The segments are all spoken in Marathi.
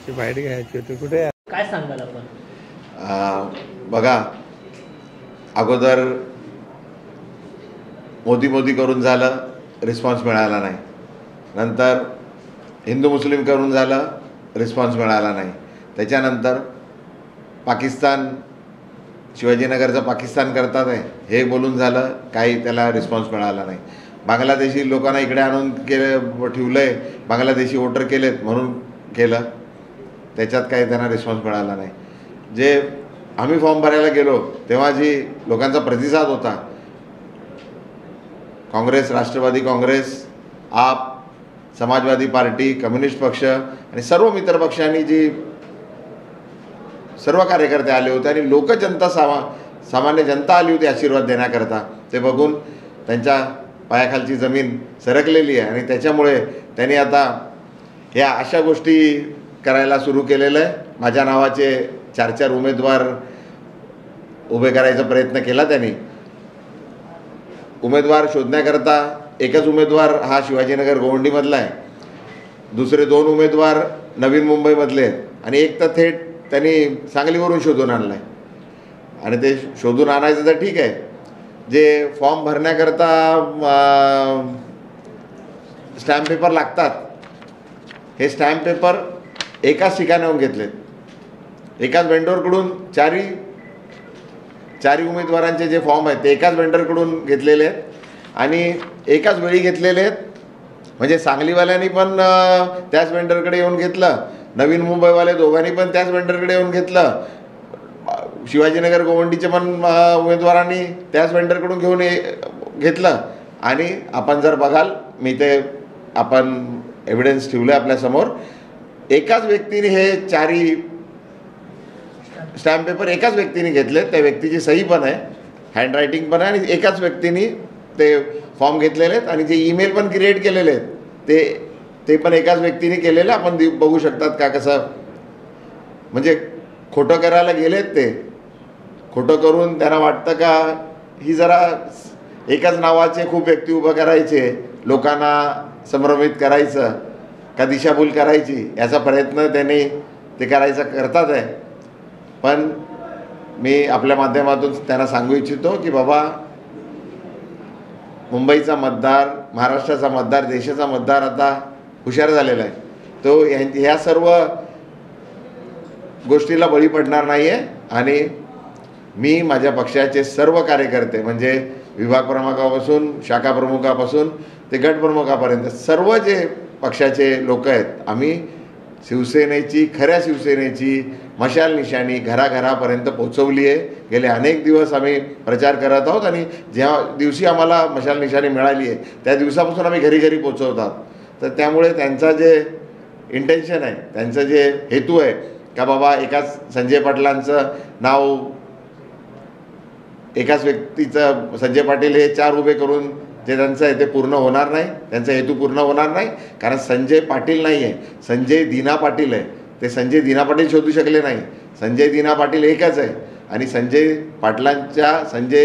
ची बाईट घ्यायची होती. कुठे काय सांगाल आपण? बघा, अगोदर मोदी करून झालं, रिस्पॉन्स मिळाला नाही. नंतर हिंदू मुस्लिम करून झालं, रिस्पॉन्स मिळाला नाही. त्याच्यानंतर पाकिस्तान, शिवाजीनगरचं पाकिस्तान करतात आहे हे बोलून झालं, काही त्याला रिस्पॉन्स मिळाला नाही. बांगलादेशी लोकांना इकडे आणून ठेवलं आहे, बांगलादेशी वोटर केलेत म्हणून केलं, त्याच्यात काही त्यांना रिस्पॉन्स मिळाला नाही. जे आम्ही फॉर्म भरायला गेलो तेव्हा जी लोकांचा प्रतिसाद होता, काँग्रेस, राष्ट्रवादी काँग्रेस, आप, समाजवादी पार्टी, कम्युनिस्ट पक्ष आणि सर्व मित्र पक्षांनी जी सर्व कार्यकर्ते आले होते आणि जनता सामान्य जनता आली होती आशीर्वाद देण्याकरता, ते बघून त्यांच्या पायाखालची जमीन सरकलेली आहे. आणि त्याच्यामुळे त्यांनी आता ह्या अशा गोष्टी करायला सुरू केलेलं आहे. माझ्या नावाचे 4 उमेदवार उभे करायचा प्रयत्न केला त्यांनी. उमेदवार शोधण्याकरता एकच उमेदवार हा शिवाजीनगर गोवंडीमधला आहे, दुसरे 2 उमेदवार नवीन मुंबईमधले आहेत आणि एक तर थेट त्यांनी सांगलीवरून शोधून आणला आहे. आणि ते शोधून आणायचं तर ठीक आहे, जे फॉर्म भरण्याकरता स्टॅम्प पेपर लागतात, हे स्टॅम्प पेपर एकाच ठिकाणाहून घेतलेत. एकाच वेंडरकडून चारी उमेदवारांचे जे फॉर्म आहेत ते एकाच वेंडरकडून घेतलेले आहेत आणि एकाच वेळी घेतलेले आहेत. म्हणजे सांगलीवाल्यांनी पण त्याच वेंडरकडे येऊन घेतलं, नवीन मुंबईवाले दोघांनी पण त्याच वेंडरकडे येऊन घेतलं, शिवाजीनगर गोवंडीचे पण उमेदवारांनी त्याच वेंडरकडून घेतलं. आणि आपण जर बघाल, मी ते आपण एव्हिडन्स ठेवलं आपल्यासमोर, एकाच व्यक्तीने हे 4 स्टॅम्प पेपर एकाच व्यक्तीने घेतले. त्या व्यक्तीची सही पण आहे, हँडरायटिंग पण आहे आणि एकाच व्यक्तीने ते फॉर्म घेतलेले आहेत. आणि जे ईमेल पण क्रिएट केलेले आहेत ते पण एकाच व्यक्तीने केलेलं. आपण बघू शकतात का कसं, म्हणजे खोटं करायला गेलेत. ते खोटं करून त्यांना वाटतं का ही जरा एकाच नावाचे खूप व्यक्ती उभं करायचे, लोकांना संभ्रमित करायचं का दिशाभूल करायची, याचा प्रयत्न त्यांनी ते करतात आहे. पण मी आपल्या माध्यमातून त्यांना सांगू इच्छितो की बाबा, मुंबईचा मतदार, महाराष्ट्राचा मतदार, देशाचा मतदार आता हुशार झालेला आहे. तो ह्या सर्व गोष्टीला बळी पडणार नाही आहे. आणि मी माझ्या पक्षाचे सर्व कार्यकर्ते, म्हणजे विभाग प्रमुखापासून, शाखा प्रमुखापासून ते गट प्रमुखापर्यंत सर्व जे पक्षाचे लोक आहेत, आम्ही शिवसेनेची, खऱ्या शिवसेनेची मशाल निशाणी घराघरापर्यंत पोचवली आहे. गेले अनेक दिवस आम्ही प्रचार करत आहोत आणि ज्या दिवशी आम्हाला मशाल निशाणी मिळाली आहे त्या दिवसापासून आम्ही घरी घरी पोचवतात. तर त्यामुळे त्यांचा जे इंटेन्शन आहे, त्यांचं जे हेतू आहे का बाबा एकाच संजय पाटलांचं नाव, एकाच व्यक्तीचं संजय पाटील हे 4 उभे करून जे त्यांचं आहे ते पूर्ण होणार नाही, त्यांचा हेतू पूर्ण होणार नाही. कारण संजय पाटील नाही आहे, संजय दिना पाटील आहे. ते संजय दिना पाटील शोधू शकले नाही. संजय दिना पाटील एकच आहे. आणि संजय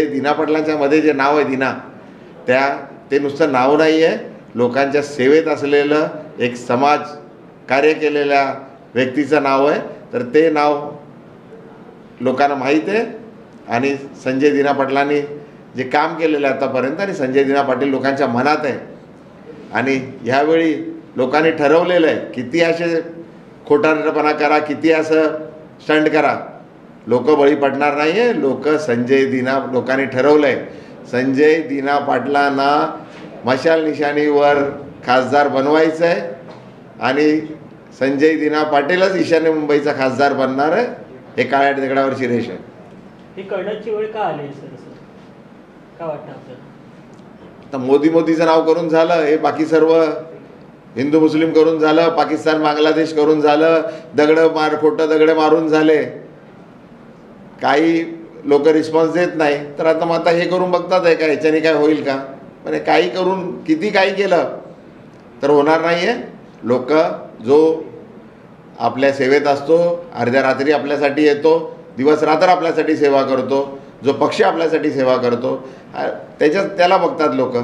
दिना पाटलांच्या मध्ये जे नाव आहे दिना, ते नुसतं नाव नाही आहे, लोकांच्या सेवेत असलेलं एक समाज कार्य केलेल्या व्यक्तीचं नाव आहे. तर ते नाव लोकांना माहीत आहे आणि संजय दिना पाटलांनी जे काम केलेलं आहे आतापर्यंत, आणि संजय दिना पाटील लोकांच्या मनात आहे. आणि ह्यावेळी लोकांनी ठरवलेलं आहे, किती असे खोटारडेपणा करा, किती असं स्टंट करा, लोक बळी पडणार नाही आहे. लोकांनी ठरवलं आहे, संजय दिना पाटलांना मशाल निशाणीवर खासदार बनवायचं आहे आणि संजय दिना पाटीलच ईशान्य मुंबईचा खासदार बनणार आहे. हे काळ्या दगडावरची रेष आहे. हे कळण्याची वेळ का आली सर? काय वाटतं आपल्याला? आता मोदीचं नाव करून झालं, हे बाकी सर्व हिंदू मुस्लिम करून झालं, पाकिस्तान बांगलादेश करून झालं, खोटं दगड मारून झाले, काही लोक रिस्पॉन्स देत नाही. तर आता मग आता हे करून बघतात आहे का ह्याच्याने काय होईल का? म्हणजे काही करून किती काही केलं तर होणार नाही आहे. लोक जो आपल्या सेवेत असतो, अर्ध्या रात्री आपल्यासाठी येतो, दिवस रात्र आपल्यासाठी सेवा करतो, जो पक्ष आपल्यासाठी सेवा करतो, त्याला बघतात लोक.